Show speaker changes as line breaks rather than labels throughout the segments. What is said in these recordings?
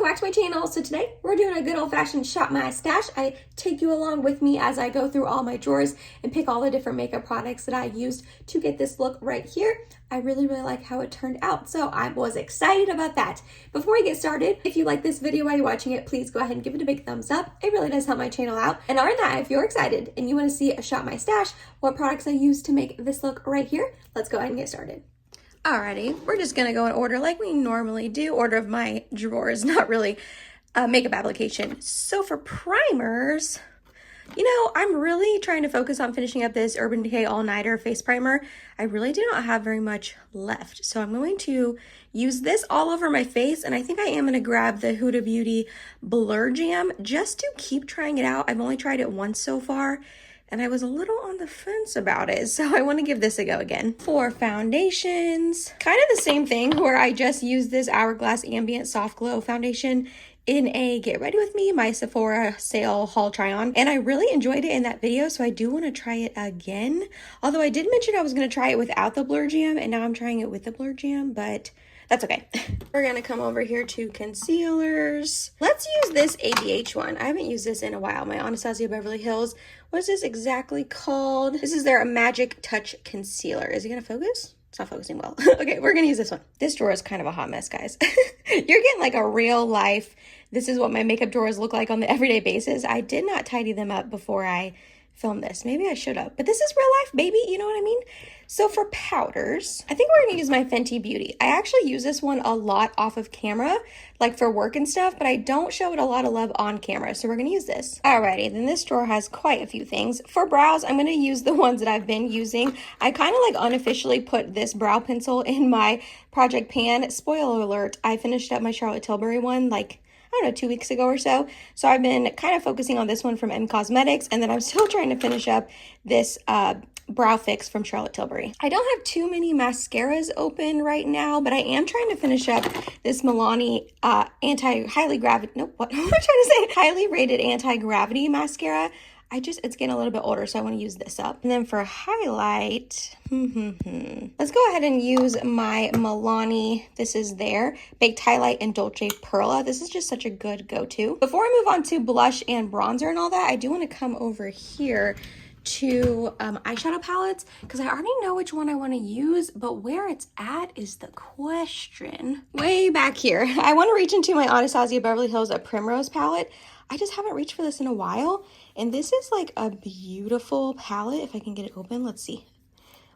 welcome back to my channel. So today we're doing a good old-fashioned shop my stash. I take you along with me as I go through all my drawers and pick all the different makeup products that I used to get this look right here. I really like how it turned out, so I was excited about that. Before we get started, if you like this video while you're watching it, please go ahead and give it a big thumbs up. It really does help my channel out. And other than that, if you're excited and you want to see a shop my stash, what products I used to make this look right here, let's go ahead and get started. Alrighty, we're just gonna go in order like we normally do. Order of my drawers, not really a makeup application. So for primers, you know, I'm really trying to focus on finishing up this Urban Decay All-Nighter Face Primer. I really do not have very much left. So I'm going to use this all over my face, and I think I am gonna grab the Huda Beauty Blur Jam just to keep trying it out. I've only tried it once so far, and I was a little on the fence about it, so I want to give this a go again. For foundations, kind of the same thing where I just used this Hourglass Ambient Soft Glow foundation in a Get Ready With Me, my Sephora sale haul try on, and I really enjoyed it in that video, so I do want to try it again. Although I did mention I was going to try it without the Blur Jam, and now I'm trying it with the Blur Jam, but that's okay. We're gonna come over here to concealers. Let's use this ABH one. I haven't used this in a while. My Anastasia Beverly Hills. What is this exactly called? This is their Magic Touch Concealer. Is it gonna focus? It's not focusing well. Okay, we're gonna use this one. This drawer is kind of a hot mess, guys. You're getting like a real life, this is what my makeup drawers look like on the everyday basis. I did not tidy them up before I filmed this. Maybe I should have, but this is real life, baby. You know what I mean? So for powders, I think we're gonna use my Fenty Beauty. I actually use this one a lot off of camera, like for work and stuff, but I don't show it a lot of love on camera, so we're gonna use this. Alrighty, then this drawer has quite a few things. For brows, I'm gonna use the ones that I've been using. I kind of like unofficially put this brow pencil in my Project Pan. Spoiler alert, I finished up my Charlotte Tilbury one like, I don't know, 2 weeks ago or so. So I've been kind of focusing on this one from M Cosmetics, and then I'm still trying to finish up this brow fix from Charlotte Tilbury. I don't have too many mascaras open right now, but I am trying to finish up this Milani highly rated anti-gravity mascara. It's getting a little bit older, so I want to use this up. And then for highlight, let's go ahead and use my Milani, this is their Baked Highlight in Dolce Perla. This is just such a good go-to. Before I move on to blush and bronzer and all that, I do want to come over here to eyeshadow palettes, because I already know which one I want to use, but where it's at is the question. Way back here, I want to reach into my Anastasia Beverly Hills Primrose palette. I just haven't reached for this in a while, and this is like a beautiful palette. If I can get it open, let's see.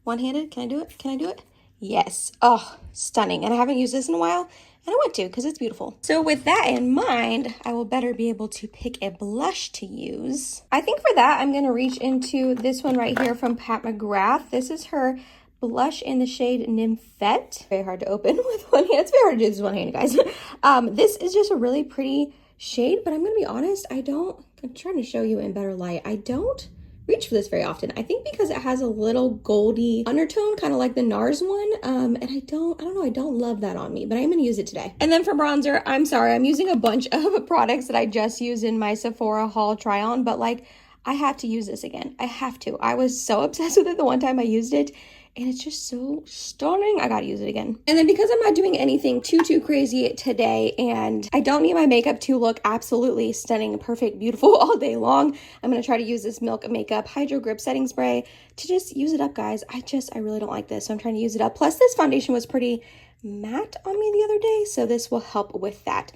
One-handed, can I do it? Can I do it? Yes. Oh, stunning. And I haven't used this in a while, and I want to because it's beautiful. So with that in mind, I will better be able to pick a blush to use. I think for that, I'm going to reach into this one right here from Pat McGrath. This is her blush in the shade Nymphette. Very hard to open with one hand. It's very hard to do this with one hand, guys. This is just a really pretty shade, but I'm going to be honest, I'm trying to show you in better light. I don't reach for this very often. I think because it has a little goldy undertone, kind of like the NARS one. And I don't know, I don't love that on me, but I'm going to use it today. And then for bronzer, I'm sorry, I'm using a bunch of products that I just used in my Sephora haul try on, but like, I have to use this again. I have to. I was so obsessed with it the one time I used it, and it's just so stunning. I gotta use it again. And then because I'm not doing anything too crazy today, and I don't need my makeup to look absolutely stunning, perfect, beautiful all day long, I'm gonna try to use this Milk Makeup Hydro Grip Setting Spray to just use it up, guys. I really don't like this, so I'm trying to use it up. Plus, this foundation was pretty matte on me the other day, so this will help with that.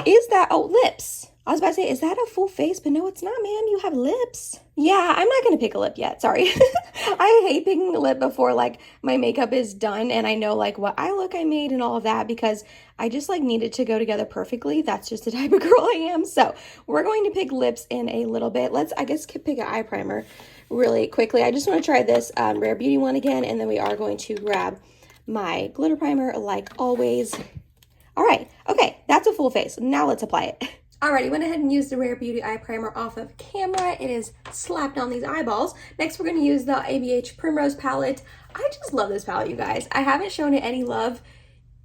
Lips. I was about to say, is that a full face? But no, it's not, ma'am. You have lips. Yeah, I'm not going to pick a lip yet. Sorry. I hate picking a lip before, like, my makeup is done and I know, like, what eye look I made and all of that, because I just, like, need it to go together perfectly. That's just the type of girl I am. So we're going to pick lips in a little bit. Let's, I guess, pick an eye primer really quickly. I just want to try this Rare Beauty one again, and then we are going to grab my glitter primer like always. All right. Okay, that's a full face. Now let's apply it. Alrighty, went ahead and used the Rare Beauty eye primer off of camera. It is slapped on these eyeballs. Next, we're going to use the ABH Primrose palette. I just love this palette, you guys. I haven't shown it any love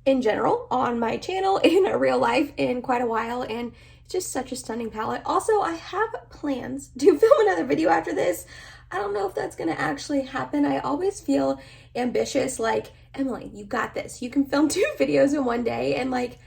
in general on my channel in real life in quite a while, and it's just such a stunning palette. Also, I have plans to film another video after this. I don't know if that's going to actually happen. I always feel ambitious, like, Emily, you got this. You can film 2 videos in one day, and like,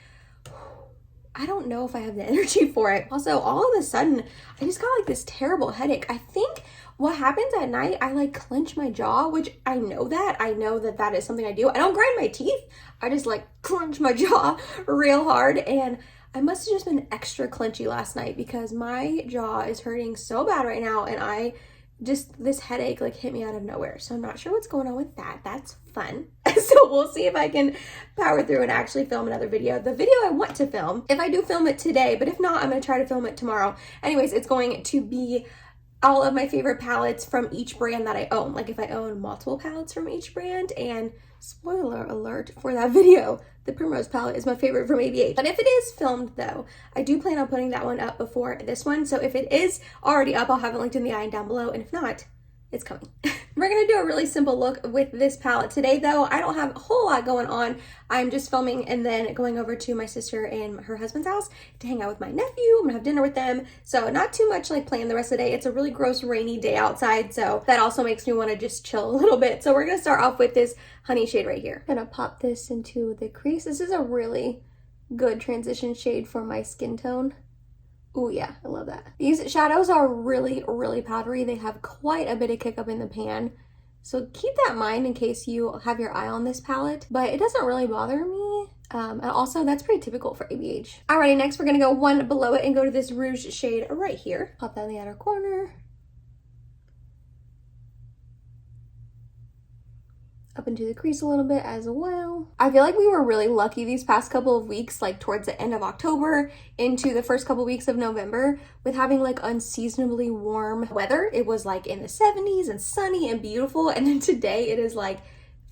I don't know if I have the energy for it. Also, all of a sudden, I just got like this terrible headache. I think what happens at night, I like clench my jaw, which I know that that is something I do. I don't grind my teeth. I just like clench my jaw real hard, and I must have just been extra clenchy last night because my jaw is hurting so bad right now, and this headache like hit me out of nowhere. So I'm not sure what's going on with that. That's fun. So we'll see if I can power through and actually film another video. The video I want to film, if I do film it today, but if not, I'm going to try to film it tomorrow. Anyways, it's going to be all of my favorite palettes from each brand that I own. Like if I own multiple palettes from each brand, and spoiler alert for that video, the Primrose palette is my favorite from ABH. But if it is filmed though, I do plan on putting that one up before this one. So if it is already up, I'll have it linked in the eye and down below. And if not, it's coming. We're gonna do a really simple look with this palette today though. I don't have a whole lot going on. I'm just filming and then going over to my sister and her husband's house to hang out with my nephew. I'm gonna have dinner with them. So not too much like planned the rest of the day. It's a really gross rainy day outside, so that also makes me wanna just chill a little bit. So we're gonna start off with this honey shade right here. I'm gonna pop this into the crease. This is a really good transition shade for my skin tone. Oh yeah, I love that. These shadows are really, really powdery. They have quite a bit of kick up in the pan. So keep that in mind in case you have your eye on this palette, but it doesn't really bother me. And also that's pretty typical for ABH. Alrighty, next we're gonna go one below it and go to this rouge shade right here. Pop that in the outer corner. Up into the crease a little bit as well. I feel like we were really lucky these past couple of weeks, like towards the end of October into the first couple weeks of November, with having like unseasonably warm weather. It was like in the 70s and sunny and beautiful, and then today it is like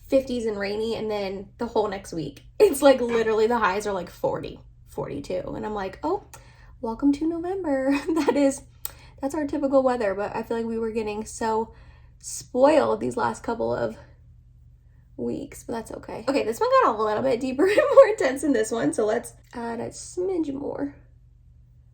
50s and rainy, and then the whole next week it's like literally the highs are like 40, 42, and I'm like, oh, welcome to November. That's our typical weather, but I feel like we were getting so spoiled these last couple of weeks, but that's okay. Okay, this one got a little bit deeper and more intense than this one, so let's add a smidge more.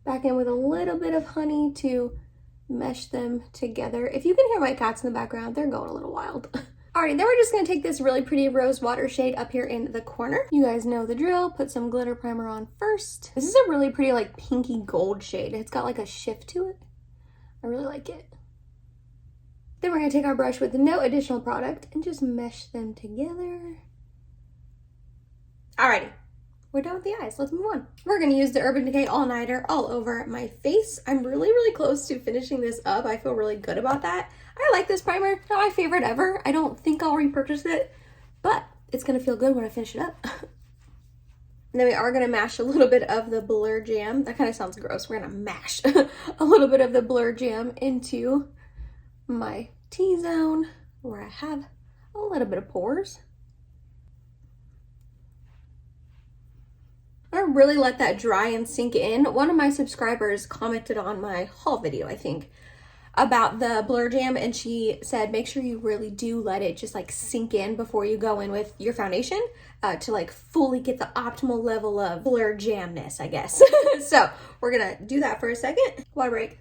Back in with a little bit of honey to mesh them together. If you can hear my cats in the background, they're going a little wild. Alright, then we're just gonna take this really pretty rose water shade up here in the corner. You guys know the drill. Put some glitter primer on first. This is a really pretty like pinky gold shade. It's got like a shift to it. I really like it. Then we're going to take our brush with no additional product and just mesh them together. Alrighty, we're done with the eyes. Let's move on. We're going to use the Urban Decay All Nighter all over my face. I'm really, really close to finishing this up. I feel really good about that. I like this primer. Not my favorite ever. I don't think I'll repurchase it, but it's going to feel good when I finish it up. And then we are going to mash a little bit of the Blur Jam. That kind of sounds gross. We're going to mash a little bit of the Blur Jam into my T-zone where I have a little bit of pores. I really let that dry and sink in. One of my subscribers commented on my haul video, I think, about the Blur Jam, and she said make sure you really do let it just like sink in before you go in with your foundation to like fully get the optimal level of Blur Jamness, I guess. So we're gonna do that for a second. Water break.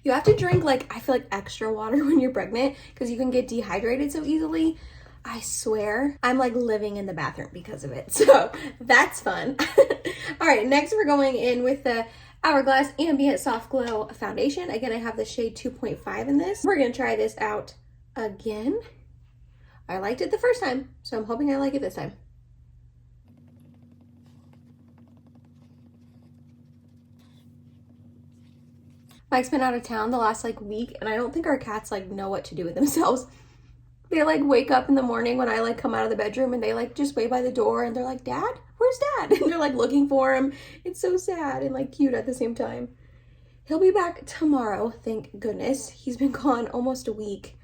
You have to drink, like, I feel like extra water when you're pregnant because you can get dehydrated so easily. I swear, I'm like living in the bathroom because of it. So that's fun. All right, next we're going in with the Hourglass Ambient Soft Glow Foundation. Again, I have the shade 2.5 in this. We're going to try this out again. I liked it the first time, so I'm hoping I like it this time. Mike's been out of town the last like week, and I don't think our cats like know what to do with themselves. They like wake up in the morning when I like come out of the bedroom, and they like just wait by the door and they're like, Dad, where's Dad? And they're like looking for him. It's so sad and like cute at the same time. He'll be back tomorrow, thank goodness. He's been gone almost a week,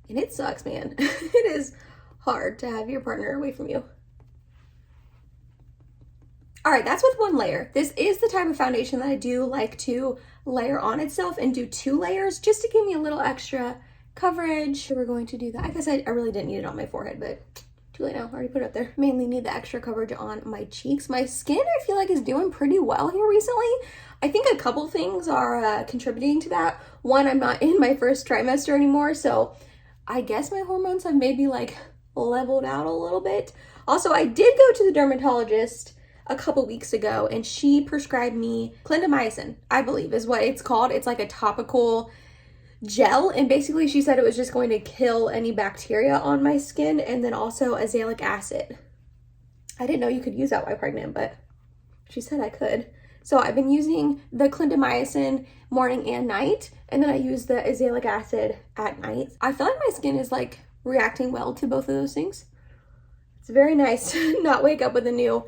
and it sucks, man. It is hard to have your partner away from you. All right, that's with one layer. This is the type of foundation that I do like to layer on itself and do 2 layers just to give me a little extra coverage. So we're going to do that. I guess I really didn't need it on my forehead, but too late now. I already put it up there. Mainly need the extra coverage on my cheeks. My skin, I feel like, is doing pretty well here recently. I think a couple things are contributing to that. One, I'm not in my first trimester anymore, so I guess my hormones have maybe like leveled out a little bit. Also, I did go to the dermatologist a couple weeks ago, and she prescribed me clindamycin, I believe is what it's called. It's like a topical gel, and basically she said it was just going to kill any bacteria on my skin, and then also azelaic acid. I didn't know you could use that while pregnant, but she said I could. So I've been using the clindamycin morning and night, and then I use the azelaic acid at night. I feel like my skin is like reacting well to both of those things. It's very nice to not wake up with a new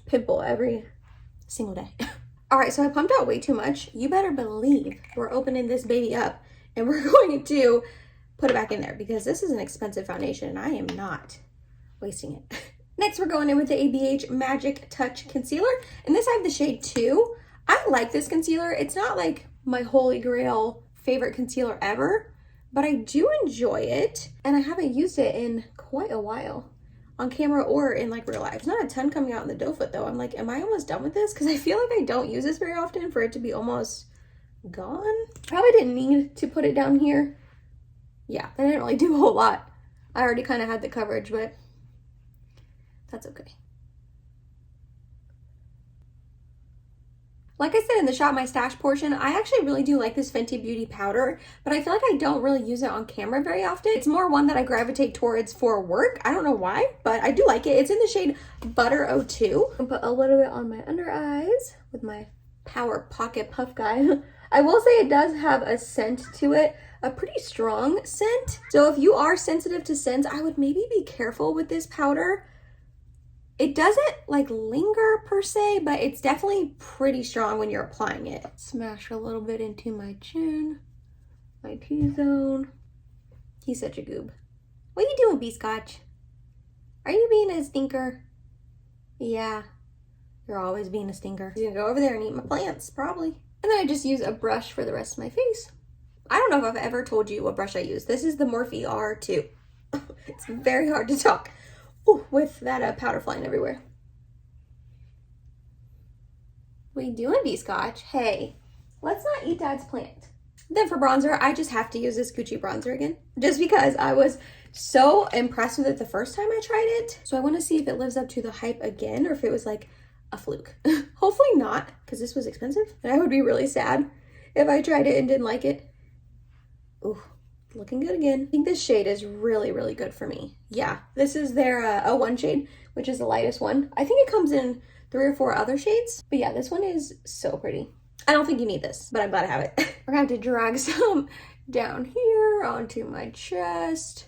pimple every single day. All right, so I pumped out way too much. You better believe we're opening this baby up and we're going to put it back in there because this is an expensive foundation and I am not wasting it. Next, we're going in with the ABH Magic Touch Concealer, and this I have the shade 2. I like this concealer. It's not like my holy grail favorite concealer ever, but I do enjoy it, and I haven't used it in quite a while on camera or in like real life. There's not a ton coming out in the doe foot though. I'm like, am I almost done with this? Because I feel like I don't use this very often for it to be almost gone. Probably didn't need to put it down here. Yeah, that didn't really do a whole lot. I already kind of had the coverage, but that's okay. Like I said in the Shop My Stash portion, I actually really do like this Fenty Beauty powder, but I feel like I don't really use it on camera very often. It's more one that I gravitate towards for work. I don't know why, but I do like it. It's in the shade Butter 02. I'll put a little bit on my under eyes with my Power Pocket Puff Guy. I will say it does have a scent to it, a pretty strong scent. So if you are sensitive to scents, I would maybe be careful with this powder. It doesn't like linger per se, but it's definitely pretty strong when you're applying it. Smash a little bit into my chin, my T-zone. He's such a goob. What are you doing, B-Scotch? Are you being a stinker? Yeah, you're always being a stinker. He's gonna go over there and eat my plants, probably. And then I just use a brush for the rest of my face. I don't know if I've ever told you what brush I use. This is the Morphe R2. It's very hard to talk. Ooh, with that powder flying everywhere. What are you doing, B-Scotch? Hey, let's not eat Dad's plant. Then for bronzer, I just have to use this Gucci bronzer again, just because I was so impressed with it the first time I tried it. So I want to see if it lives up to the hype again, or if it was like a fluke. Hopefully not, because this was expensive, and I would be really sad if I tried it and didn't like it. Ooh. Looking good again. I think this shade is really, really good for me. Yeah, this is their 01 shade, which is the lightest one. I think it comes in 3 or 4 other shades. But yeah, this one is so pretty. I don't think you need this, but I'm glad I have it. We're gonna have to drag some down here onto my chest.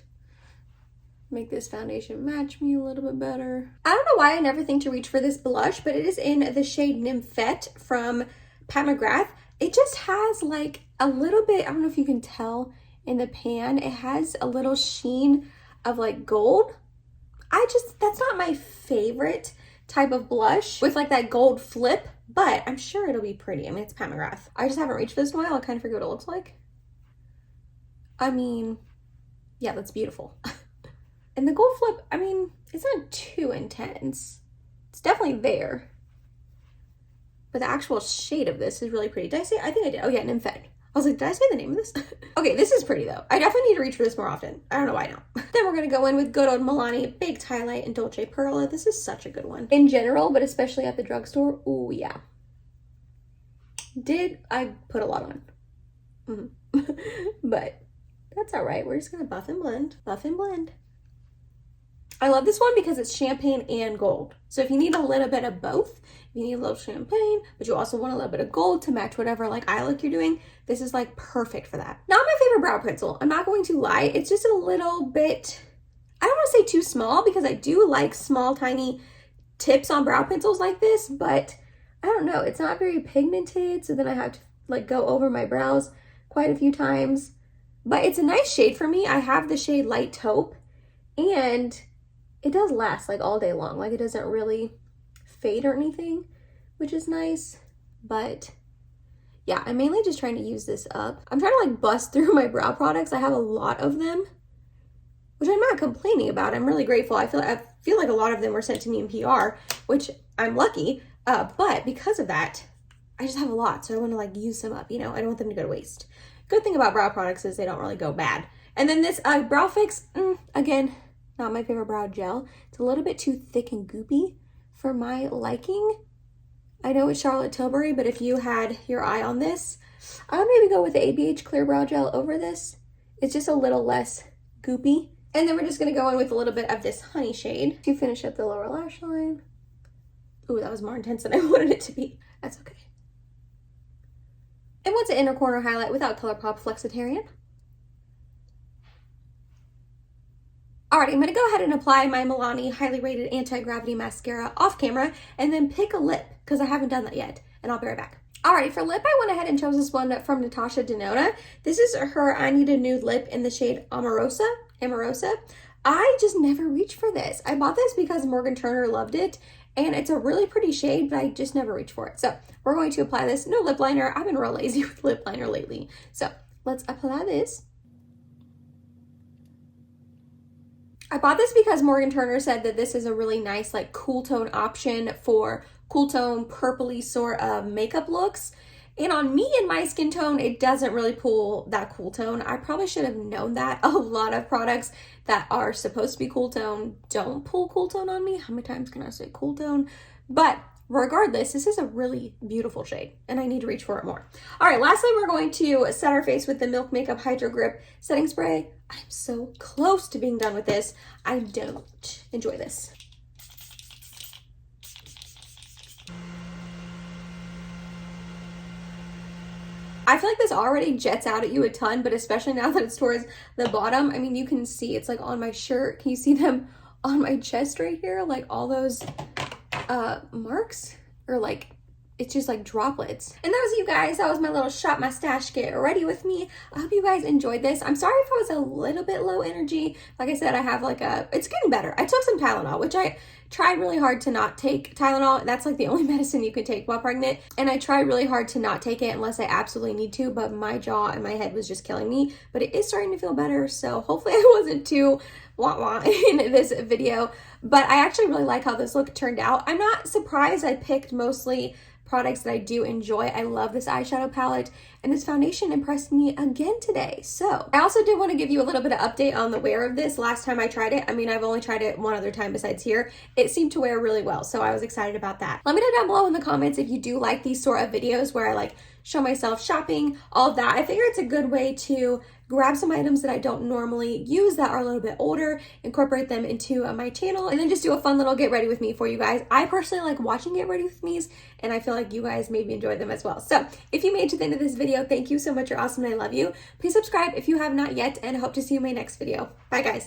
Make this foundation match me a little bit better. I don't know why I never think to reach for this blush, but it is in the shade Nymphette from Pat McGrath. It just has like a little bit, I don't know if you can tell, in the pan, it has a little sheen of like gold. That's not my favorite type of blush with like that gold flip, but I'm sure it'll be pretty. I mean, it's Pat McGrath. I just haven't reached for this in a while. I kind of forget what it looks like. I mean, yeah, that's beautiful. And the gold flip, I mean, it's not too intense. It's definitely there. But the actual shade of this is really pretty. Did I say? I think I did. Oh yeah, Nymphette. I was like, did I say the name of this? Okay, this is pretty though. I definitely need to reach for this more often. I don't know why I don't. Then we're gonna go in with good old Milani Baked Highlight and Dolce Perla. This is such a good one. In general, but especially at the drugstore. Ooh, yeah. I put a lot on. But that's all right. We're just gonna buff and blend. Buff and blend. I love this one because it's champagne and gold. So if you need a little bit of both, if you need a little champagne, but you also want a little bit of gold to match whatever like eye look you're doing, this is like perfect for that. Not my favorite brow pencil. I'm not going to lie. It's just a little bit, I don't want to say too small because I do like small, tiny tips on brow pencils like this, but I don't know. It's not very pigmented. So then I have to like go over my brows quite a few times, but it's a nice shade for me. I have the shade Light Taupe, and it does last like all day long. Like it doesn't really fade or anything, which is nice. But yeah, I'm mainly just trying to use this up. I'm trying to like bust through my brow products. I have a lot of them, which I'm not complaining about. I'm really grateful. I feel like a lot of them were sent to me in PR, which I'm lucky. But because of that, I just have a lot. So I want to like use them up, you know? I don't want them to go to waste. Good thing about brow products is they don't really go bad. And then this Brow Fix, again, not my favorite brow gel. It's a little bit too thick and goopy for my liking. I know it's Charlotte Tilbury, but if you had your eye on this, I would maybe go with the ABH Clear Brow Gel over this. It's just a little less goopy. And then we're just gonna go in with a little bit of this honey shade to finish up the lower lash line. Ooh, that was more intense than I wanted it to be. That's okay. And what's an inner corner highlight without ColourPop Flexitarian? Alright, I'm going to go ahead and apply my Milani Highly Rated Anti-Gravity Mascara off camera and then pick a lip because I haven't done that yet, and I'll be right back. Alright, for lip, I went ahead and chose this one from Natasha Denona. This is her I Need a Nude Lip in the shade Amorosa. I just never reached for this. I bought this because Morgan Turner loved it, and it's a really pretty shade, but I just never reached for it. So we're going to apply this. No lip liner. I've been real lazy with lip liner lately. So let's apply this. I bought this because Morgan Turner said that this is a really nice like cool tone option for cool tone purpley sort of makeup looks. And on me and my skin tone, it doesn't really pull that cool tone. I probably should have known that. A lot of products that are supposed to be cool tone don't pull cool tone on me. How many times can I say cool tone? But regardless, this is a really beautiful shade and I need to reach for it more. All right, lastly, we're going to set our face with the Milk Makeup Hydro Grip Setting Spray. I'm so close to being done with this. I don't enjoy this. I feel like this already jets out at you a ton, but especially now that it's towards the bottom. I mean, you can see it's like on my shirt. Can you see them on my chest right here? Like all those marks, or like it's just like droplets. And that was you guys. That was my little shop my stash get ready with me. I hope you guys enjoyed this. I'm sorry if I was a little bit low energy. Like I said, I have like it's getting better. I took some Tylenol, which I tried really hard to not take Tylenol. That's like the only medicine you can take while pregnant. And I tried really hard to not take it unless I absolutely need to, but my jaw and my head was just killing me. But it is starting to feel better. So hopefully I wasn't too wah-wah in this video. But I actually really like how this look turned out. I'm not surprised I picked mostly products that I do enjoy. I love this eyeshadow palette, and this foundation impressed me again today. So I also did want to give you a little bit of update on the wear of this. Last time I tried it, I mean, I've only tried it one other time besides here, it seemed to wear really well, so I was excited about that. Let me know down below in the comments if you do like these sort of videos where I like show myself shopping, all of that. I figure it's a good way to grab some items that I don't normally use that are a little bit older, incorporate them into my channel, and then just do a fun little get ready with me for you guys. I personally like watching get ready with me's, and I feel like you guys maybe enjoy them as well. So if you made it to the end of this video, thank you so much. You're awesome and I love you. Please subscribe if you have not yet, and I hope to see you in my next video. Bye guys.